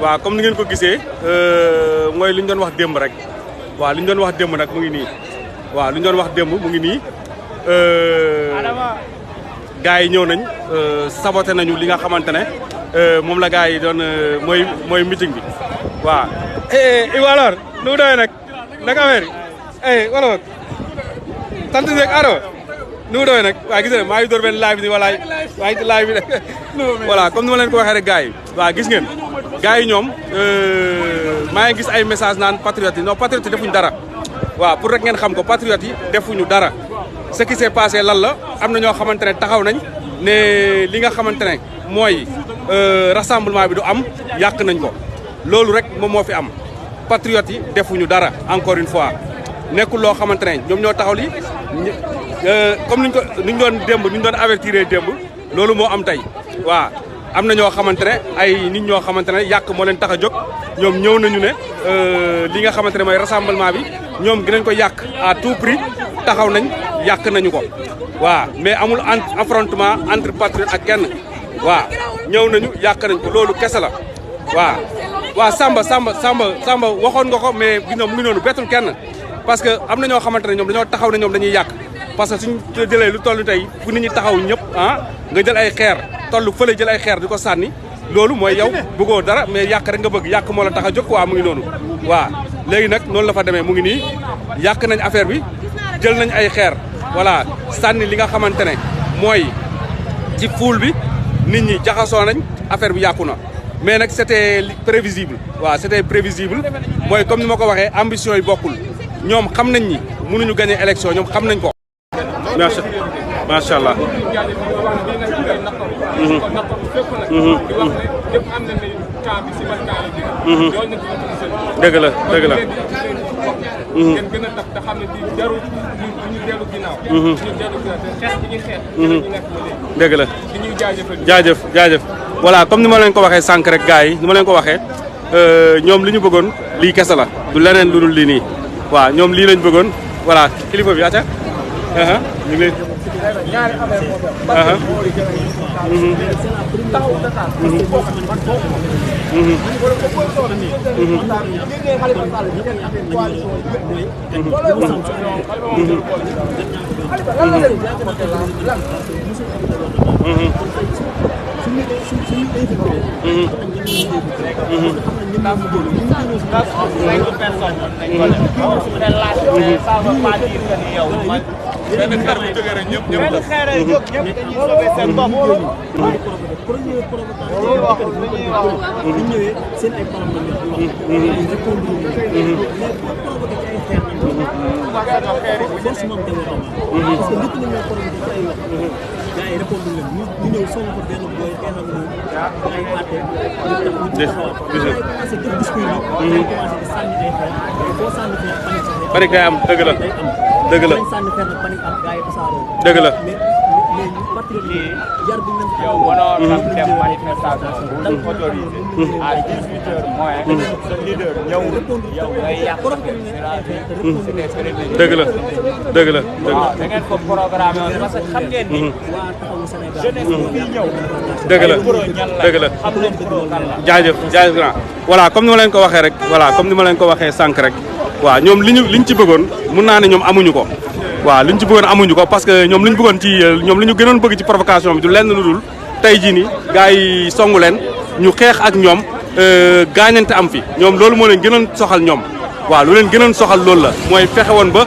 waaw comme ni ngeen ko gisee mooy li ñu doon wax démb rek waaw li ñu doon wax démb nag mu ngi nii waaw li ñu doon wax démb mu ngi nii gars yi ñëw nañ saboté nañu li nga xamante ne moom la gars yi doon mooy meeting bi waaw. Ibu alors nu mu doyee nag naka affaire yi wala sant rek Ado nu mu doyee nag waaw gis nga maa ngi door benn live bi walaay maa ngi ci live bi voilà comme ni ma leen ko waxee rek gars yi waaw gis ngeen gars yi ñoom maa ngi gis ay message naan patriotes yi non patriotes yi defuñu dara waaw pour rek ngeen xam ko patriotes yi defuñu dara ce qui s'est passé lan la am na ñoo xamante ne taxaw nañ ne li nga xamante ne mooy rassemblement bi du am yàq nañ ko loolu rek moom moo fi am patriotes yi defuñu dara encore une fois nekkul loo xamante ne ñoom ñoo taxaw li comme niñ doon démb niñ doon avertir démb loolu moo am tey waaw am na ñoo xamante ne ay nit ñoo xamante ne yàq moo leen tax a jóg ñoom ñëw nañu ne li nga xamante ne mooy rassemblement bi ñoom dinañ ko yàq à tout prix taxaw nañ yàq nañu ko waaw mais amul affrontement entre patriotes ak kenn waaw ñëw nañu yàq nañ ko loolu kese la waaw waaw Samba waxoon nga ko mais ginnaaw mu ngi noonu bettul kenn parce que am na ñoo xamante ne ñoom dañoo taxaw ne ñoom dañuy yàq parce que suñu jëlee lu toll tey fu nit ñi taxaw ñëpp nga jël ay xeer toll fële jël ay xeer di ko sànni loolu mooy yow bëggoo dara mais yàq rek nga bëgg yàq moo la tax a jóg waaw mu ngi noonu waaw léegi nag noonu la fa demee mu ngi nii yàq nañ affaire bi jël nañ ay xeer voilà sànni li nga xamante ne mooy ci foule bi nit ñi jaxasoo nañ affaire bi yàqu na mais nag c'était prévisible waaw c'était prévisible mooy comme ni ma ko waxee ambition yi bokkul ñoom xam nañ ni mënuñu gagner élection ñoom xam nañ ko. macha allah. dëgg la dëgg la. dëgg la. jaajëf. voilà comme ni ma leen ko waxee sànq rek gars yi ni ma leen ko waxee ñoom li ñu bëggoon lii kese la du leneen lu dul lii nii waaw ñoom lii lañ bëggoon voilà kilifa bi ata ñu ngi leen ñaari affaire panique day am dëgg la dëgg la dëgg la yow mënoo dem manifestation dañ autorisé à 18h moins sa leader ñëw yow ngay yàq dëgg la dëgg la waaw da ngeen ko programmé woon parce que xam ngeen ni jeunesse bi ñëw dëgg la dëgg la xam leen pro kan la jaajëf grand voilà comme ni ma leen ko waxee rek voilà comme ni ma leen ko waxee sànq rek waaw ñoom liñ ci bëggoon mun naa ne ñoom amuñu ko waaw liñ ci bëggoon amuñu ko parce que ñoom li ñu bëggoon ci ñoom li ñu gënoon bëgg ci provocation bi du lenn lu dul tey jii nii gars yi songu leen ñu xeex ak ñoom gaañante am fi ñoom loolu moo leen gënoon soxal ñoom waaw lu leen gënoon soxal loolu la mooy fexe woon ba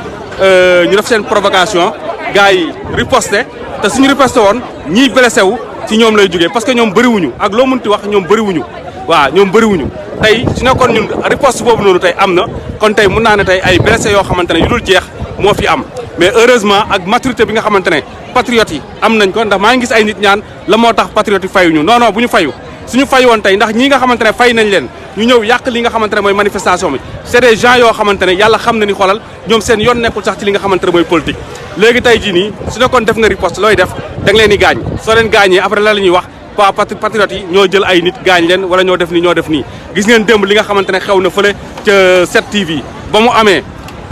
ñu def seen provocation gars yi riposté te suñu riposté woon ñiy blessé wu ci ñoom lay jógee parce que ñoom bëriwuñu ak loo mënti wax ñoom bëriwuñu waaw ñoom bëriwuñu tey su nekkoon ñun riposte boobu noonu tey am na kon tey mun naa ne tey ay blessé yoo xamante ne yu dul jeex moo fi am mais heureusement ak maturité bi nga xamante ne patriotes yi am nañ ko ndax maa ngi gis ay nit ñaan la moo tax patriotes yi fayuñu non non bu ñu fayu suñu fay woon tey ndax ñii nga xamante ne fay nañ leen ñu ñëw yàq li nga xamante ne mooy manifestation bi c'est des gens yoo xamante ne yàlla xam na ni xoolal ñoom seen yoon nekkul sax ci li nga xamante ne mooy politique léegi tey jii nii su nekkoon def nga riposte looy def da nga leen di gaañ soo leen gaañee après la ñuy wax pa patriotes yi ñoo jël ay nit gaañ leen wala ñoo def nii ñoo def nii gis ngeen démb li nga xamante ne xew na fële ca 7TV ba mu amee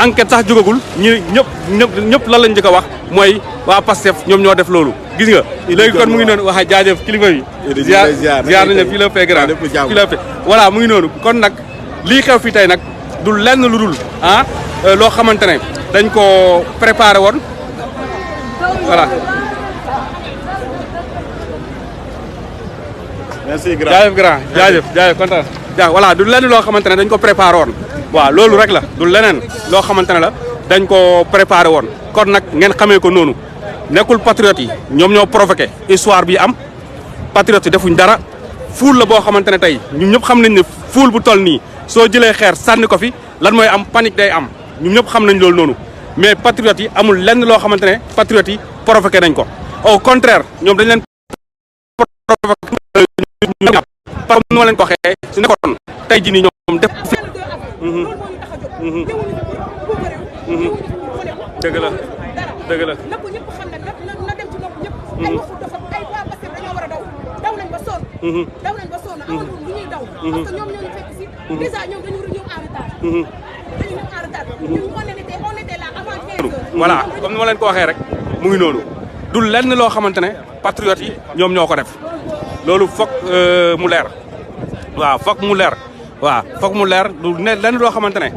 enquête sax jógagul ñëpp lan lañ njëkk a wax mooy waa Pastef ñoom ñoo def loolu gis nga léegi kon mu ngi noonu waxa jaajëf kilifa yi ziar nañ fii la fee grand fii la fee voilà mu ngi noonu kon nag lii xew fii tey nag du lenn lu dul loo xamante ne dañ ko préparé woon voilà merci grand jaajëf kontaan voilà du lenn loo xamante ne dañ ko préparé woon waaw loolu rek la du leneen loo xamante ne la dañ ko préparé woon kon nag ngeen xamee ko noonu nekkul patriotes yi ñoom ñoo provoqué histoire bi am patriotes yi defuñ dara fuul la boo xamante ne tey ñun ñëpp xam nañ ne fuul bu toll nii soo jëlee xeer sànni ko fi lan mooy am panique day am ñun ñëpp xam nañ loolu noonu mais patriotes yi amul lenn loo xamante ne patriotes yi provoqué nañ ko au contraire ñoom dañ leen provoqué comme ni ma leen ko waxee su nekkoon tey jii nii ñoom def dëgg la dëgg la voilà comme ni ma leen ko waxee rek mu ngi noonu du lenn loo xamante ne patriotes yi ñoom ñoo ko def loolu foog mu leer waaw foog mu leer waaw foog mu leer du ne lenn loo xamante ne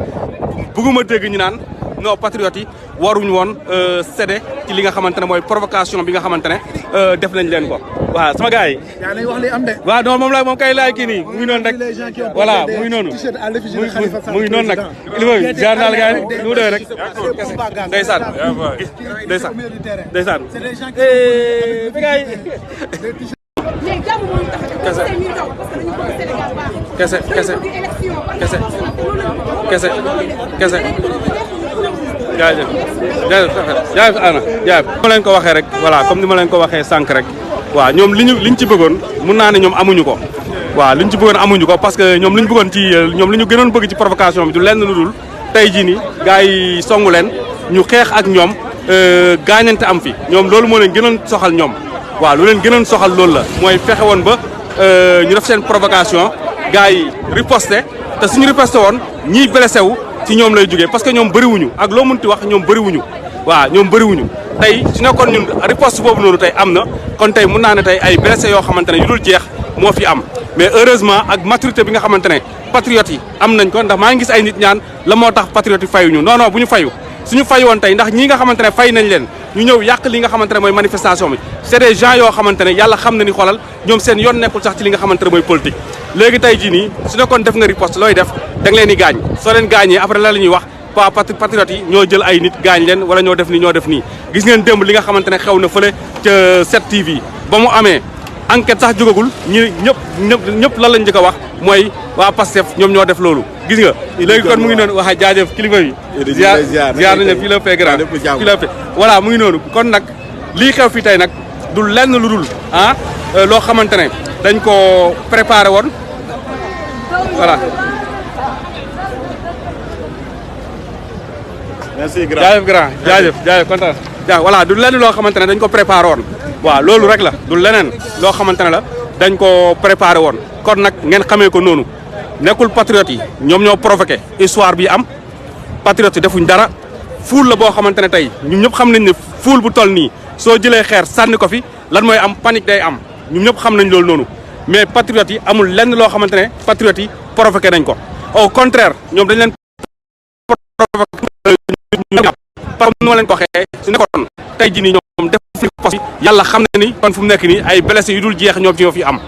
bëgguma dégg ñu naan non patriotes yi waruñu woon cédé ci li nga xamante ne mooy provocation bi nga xamante ne def nañ leen ko waaw sama gars yi. yaa ngi wax li am de. waaw non moom kay laay kii nii mu ngi noonu rek voilà mu ngi noonu mu ngi noonu nag il faut jaar naa la gars yi lu doy rek ndeysaan ndeysaan kese jaajëf ana jaajëf ma leen ko waxee rek voilà comme ni ma leen ko waxee sànq rek waaw ñoom liñ ci bëggoon mun naa ne ñoom amuñu ko waaw liñ ci bëggoon amuñu ko parce que ñoom liñ bëggoon ci ñoom li ñu gënoon bëgg ci provocation bi du lenn lu dul tey jii nii gars yi songu leen ñu xeex ak ñoom gaañante am fi ñoom loolu moo leen gënoon soxal ñoom waaw lu leen gënoon soxal loolu la mooy fexe woon ba ñu def seen provocation gars yi riposté te suñu riposté woon ñiy blessé wu ci ñoom lay jógee parce que ñoom bëriwuñu ak loo mënti wax ñoom bëriwuñu waaw ñoom bëriwuñu tey su nekkoon ñun riposte boobu noonu tey am na kon tey mun naa ne tey ay blessé yoo xamante ne yu dul jeex moo fi am mais heureusement ak maturité bi nga xamante ne patriotes yi am nañ ko ndax maa ngi gis ay nit ñaan la moo tax patriotes yi fayuñu non non bu ñu fayu suñu fay woon tey ndax ñii nga xamante ne fay nañ leen ñu ñëw yàq li nga xamante ne mooy manifestation bi c'est des gens yoo xamante ne yàlla xam na ni xoolal ñoom seen yoon nekkul sax ci li nga xamante ne mooy politique léegi tey jii nii su nekkoon def nga riposte looy def da nga leen di gaañ soo leen gaañee après la ñuy wax waa patriotes yi ñoo jël ay nit gaañ leen wala ñoo def nii gis ngeen démb li nga xamante ne xew na fële ca 7TV ba mu amee enquête sax jógagul ñëpp lan lañ njëkk a wax mooy waa Pastef ñoom ñoo def loolu gis nga léegi kon mu ngi noonu waxa jaajëf kilifa yi ziar nañ fii la fee grand fii la fee voilà mu ngi noonu kon nag lii xew fii tey nag du lenn lu dul loo xamante ne dañ ko préparé woon voilà merci grand jaajëf kontaan voilà du lenn loo xamante ne dañ ko préparé woon waaw loolu rek la du leneen loo xamante ne la dañ ko préparé woon kon nag ngeen xamee ko noonu nekkul patriotes yi ñoom ñoo provoqué histoire bi am patriotes yi defuñ dara fuul la boo xamante ne tey ñun ñëpp xam nañ ne fuul bu toll nii soo jëlee xeer sànni ko fi lan mooy am panique day am ñun ñëpp xam nañ loolu noonu mais patriotes yi amul lenn loo xamante ne patriotes yi provoqué nañ ko au contraire ñoom dañ leen provoqué comme ni ma leen ko waxee su nekkoon tey jii nii ñoom def li poste yàlla xam na ni kon fu mu nekk nii ay blessé yu dul jeex ñoo fi am